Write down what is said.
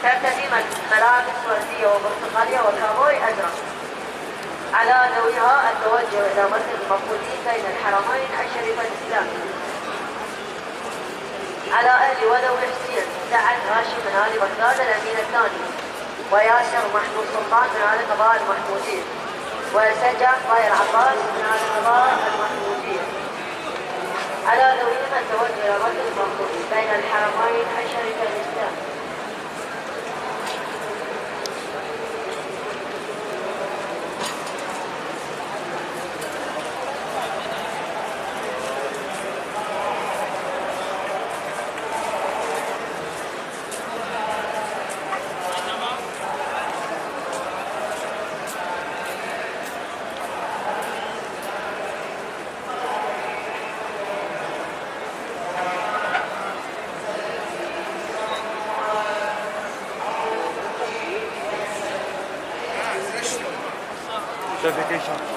ترتدي ملابس وردية وبرتقالية وكابوي أزرق. على ذويها التوجه إلى مركز المفقودين بين الحرمين الشريف الإسلامي. على أهل وذوي حسين سعد هاشم من آل بغداد الأمين الثاني، وياسر محمود سلطان من آل قضاء المحمودين، وسجان طاهر عباس من آل قضاء المحمودين. على ذويهم التوجه إلى مركز المفقودين بين الحرمين الشريف الإسلامي. Certification.